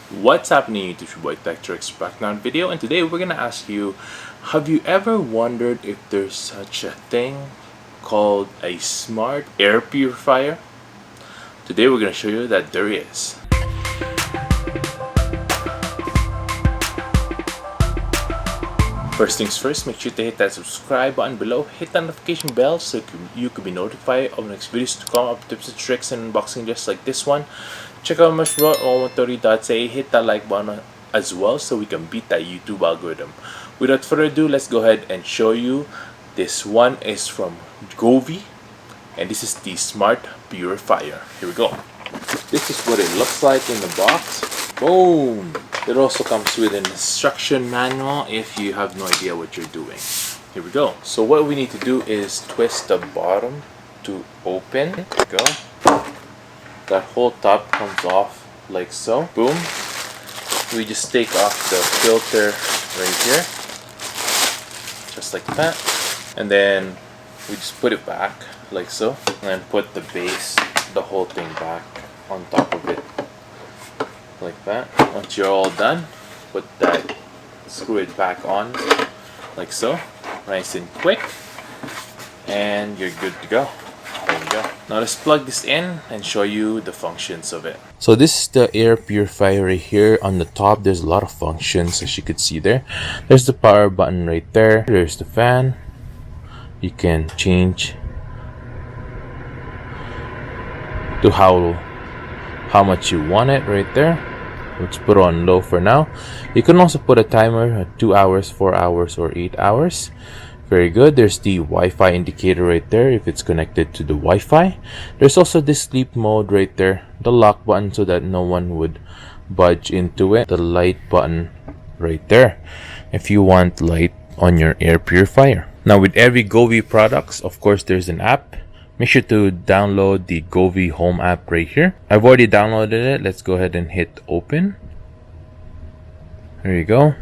What's happening YouTube? It's your boy Tech TRX back now in video, and today we're gonna ask you, have you ever wondered if there's such a thing called a smart air purifier? Today we're gonna show you that there is. First things first, make sure to hit that subscribe button below, hit that notification bell so you could be notified of next videos to come up, tips and tricks and unboxing just like this one. Check out my blog on 130.ca, hit that like button as well so we can beat that YouTube algorithm. Without further ado, let's go ahead and show you. This one is from Govee, and this is the Smart Purifier. Here we go. This is what it looks like in the box. Boom! It also comes with an instruction manual if you have no idea what you're doing. Here we go. So what we need to do is twist the bottom to open. There we go. That whole top comes off like so. Boom. We just take off the filter right here. Just like that. And then we just put it back like so. And then put the base, the whole thing back on top of it. Like that. Once you're all done, put that, screw it back on like so, nice and quick, and you're good to go. There you go. Now let's plug this in and show you the functions of it. So this is the air purifier right here. On the top there's a lot of functions, as you could see there. There's the power button right there. There's the fan. You can change to how much you want it right there. Let's put on low for now. You can also put a timer at 2 hours, 4 hours, or 8 hours. Very good. There's the Wi-Fi indicator right there if it's connected to the Wi-Fi. There's also this sleep mode right there, the lock button so that no one would budge into it, the light button right there if you want light on your air purifier. Now with every Govee products, of course, there's an app. Make sure to download the Govee Home app right here. I've already downloaded it. Let's go ahead and hit open. There you go.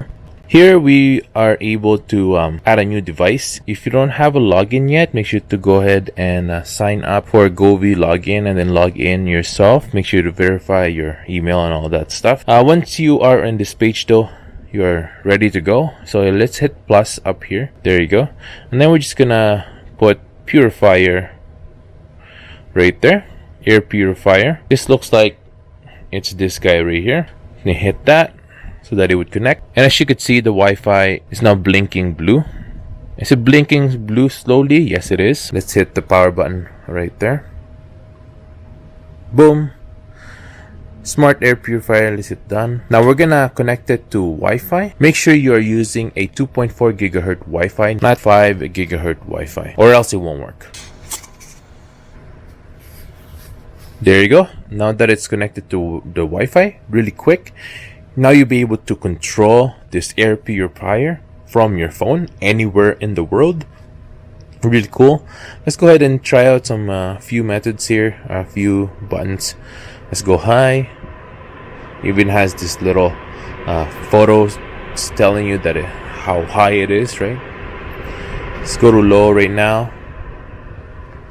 Here we are able to add a new device. If you don't have a login yet, make sure to go ahead and sign up for Govee login and then log in yourself. Make sure to verify your email and all that stuff. Once you are on this page though, you are ready to go. So let's hit plus up here. There you go. And then we're just gonna put purifier right there, air purifier. This looks like it's this guy right here. You hit that so that it would connect, and as you could see, the Wi-Fi is now blinking blue. Is it blinking blue slowly? Yes, it is. Let's hit the power button right there. Boom. Smart air purifier is it done. Now we're gonna connect it to Wi-Fi. Make sure you are using a 2.4 gigahertz Wi-Fi, not 5 gigahertz Wi-Fi, or else it won't work. There you go. Now that it's connected to the Wi-Fi, really quick, now you'll be able to control this air purifier from your phone anywhere in the world. Really cool. Let's go ahead and try out some few methods here, a few buttons. Let's go high. Even has this little photos telling you that how high it is, right? Let's go to low right now.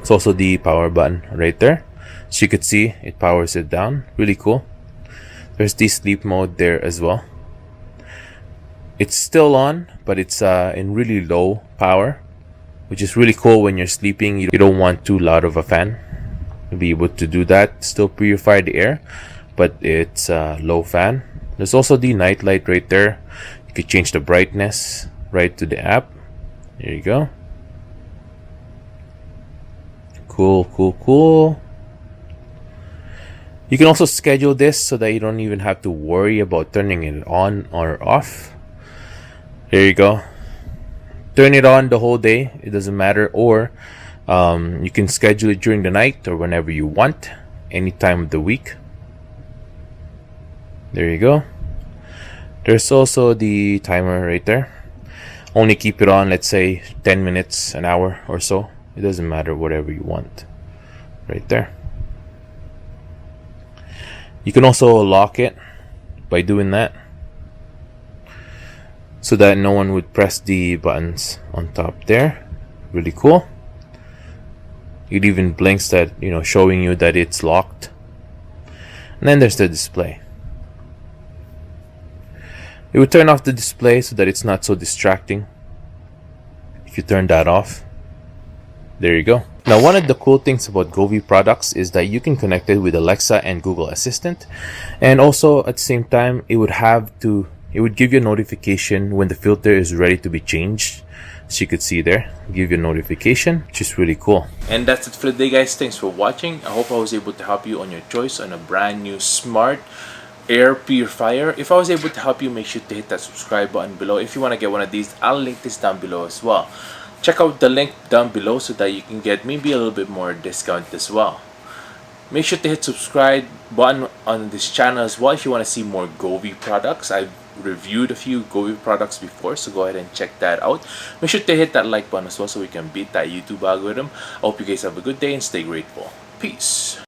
It's also the power button right there. So you could see it powers it down. Really cool. There's the sleep mode there as well. It's still on, but it's in really low power, which is really cool when you're sleeping. You don't want too loud of a fan. You'll be able to do that. Still purify the air, but it's low fan. There's also the night light right there. You could change the brightness right to the app. There you go. Cool, cool, cool. You can also schedule this so that you don't even have to worry about turning it on or off. There you go. Turn it on the whole day. It doesn't matter. Or you can schedule it during the night or whenever you want. Any time of the week. There you go. There's also the timer right there. Only keep it on, let's say, 10 minutes, an hour or so. It doesn't matter, whatever you want. Right there. You can also lock it by doing that so that no one would press the buttons on top there. Really cool. It even blinks that, showing you that it's locked. And then there's the display. It would turn off the display so that it's not so distracting. If you turn that off, there you go. Now, one of the cool things about Govee products is that you can connect it with Alexa and Google Assistant, and also at the same time it would give you a notification when the filter is ready to be changed. So you could see there, give you a notification, which is really cool. And that's it for the day, guys. Thanks for watching. I hope I was able to help you on your choice on a brand new smart Air Purifier. If I was able to help you, make sure to hit that subscribe button below. If you want to get one of these, I'll link this down below as well. Check out the link down below so that you can get maybe a little bit more discount as well. Make sure to hit subscribe button on this channel as well if you want to see more Govee products. I've reviewed a few Govee products before, so go ahead and check that out. Make sure to hit that like button as well so we can beat that YouTube algorithm. I hope you guys have a good day and stay grateful. Peace.